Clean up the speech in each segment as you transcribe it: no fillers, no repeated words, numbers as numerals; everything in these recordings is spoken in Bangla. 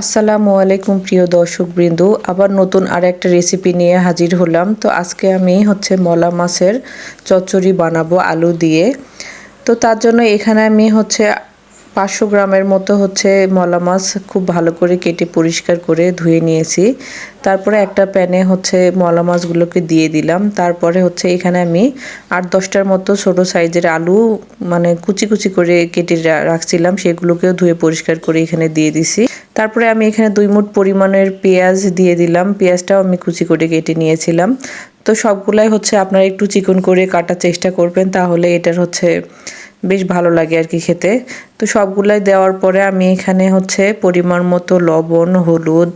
আসসালামু আলাইকুম প্রিয় দর্শকবৃন্দ, আবার নতুন আরেকটা রেসিপি নিয়ে হাজির হলাম। তো আজকে আমি মলা মাছের চচ্চড়ি বানাবো আলু দিয়ে। তো তার জন্য এখানে আমি 500 গ্রামের মতো মলা মাছ খুব ভালো করে কেটে পরিষ্কার করে ধুয়ে নিয়েছি। তারপরে একটা প্যানে মলা মাছগুলোকে দিয়ে দিলাম। তারপরে এখানে আমি 8-10টার মতো ছোট সাইজের আলু মানে কুচি কুচি করে কেটে রাখছিলাম, সেগুলোকেও ধুয়ে পরিষ্কার করে এখানে দিয়ে দিছি। তারপরে আমি এখানে 2 মুঠ পরিমাণের পেঁয়াজ দিয়ে দিলাম। পেঁয়াজটাও আমি কুচি করে কেটে নিয়েছিলাম। তো সবগুলাই আপনারা একটু চিকন করে কাটার চেষ্টা করবেন, তাহলে এটার বেশ ভালো লাগে আর কি খেতে। তো সবগুলাই দেওয়ার পরে আমি এখানে পরিমাণ মতো লবণ, হলুদ,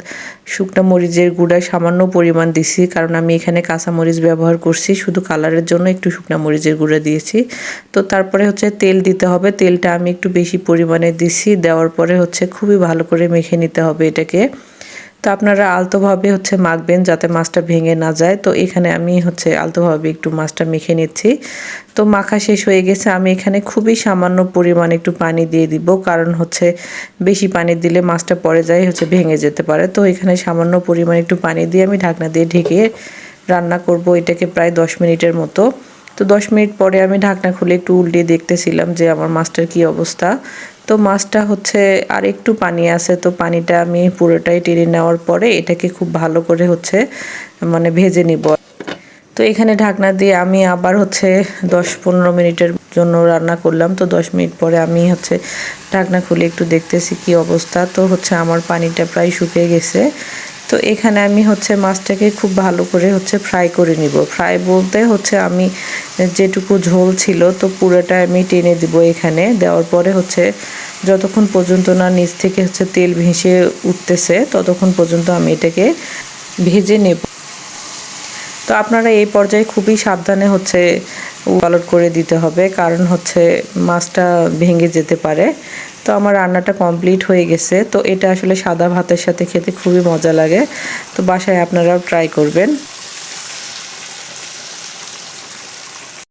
শুকনো মরিচের গুঁড়া সামান্য পরিমাণ দিছি, কারণ আমি এখানে কাঁচা মরিচ ব্যবহার করছি, শুধু কালারের জন্য একটু শুকনো মরিচের গুঁড়া দিয়েছি। তো তারপরে তেল দিতে হবে। তেলটা আমি একটু বেশি পরিমাণে দিছি। দেওয়ার পরে খুবই ভালো করে মেখে নিতে হবে এটাকে। তো আপনারা আলতোভাবে মাখবেন যাতে মাছটা ভেঙে না যায়। তো এখানে আমি আলতোভাবে একটু মাছটা মেখে নিচ্ছি। তো মাখা শেষ হয়ে গেছে। আমি এখানে খুবই সামান্য পরিমাণে একটু পানি দিয়ে দিব, কারণ বেশি পানি দিলে মাছটা পড়ে যায়, ভেঙে যেতে পারে। তো এখানে সামান্য পরিমাণে একটু পানি দিয়ে আমি ঢাকনা দিয়ে ঢেকে রান্না করব এটাকে প্রায় 10 মিনিটের মতো। তো 10 মিনিট পরে আমি ঢাকনা খুলে একটু উল্টে দেখতেছিলাম যে আমার মাছটার কি অবস্থা। তো মাছটা আর একটু পানি আছে, তো পানিটা আমি পুরোটাই টেনে নেওয়ার পরে এটাকে খুব ভালো করে মানে ভেজে নিব। তো এখানে ঢাকনা দিয়ে আমি আবার 10-15 মিনিটের জন্য রান্না করলাম। তো 10 মিনিট পরে আমি ঢাকনা খুলে একটু দেখতেছি কি অবস্থা। তো আমার পানিটা প্রায় শুকিয়ে গেছে। তো এখানে আমি মাছটাকে খুব ভালো করে ফ্রাই করে নিব। ফ্রাই বলতে আমি যেটুকু ঝোল ছিল তো পুরোটা আমি টেনে দিব। এখানে দেওয়ার পরে যতক্ষণ পর্যন্ত না নিচ থেকে তেল ভেসে উঠতেছে ততক্ষণ পর্যন্ত আমি এটাকে ভেজে নেব। তো আপনারা এই পর্যায়ে খুবই সাবধানে উলট করে দিতে হবে, কারণ মাছটা ভেঙে যেতে পারে। তো আমার রান্নাটা কমপ্লিট হয়ে গেছে। তো এটা আসলে সাদা ভাতের সাথে খেতে খুবই মজা লাগে। তো বাসায় আপনারাও ট্রাই করবেন।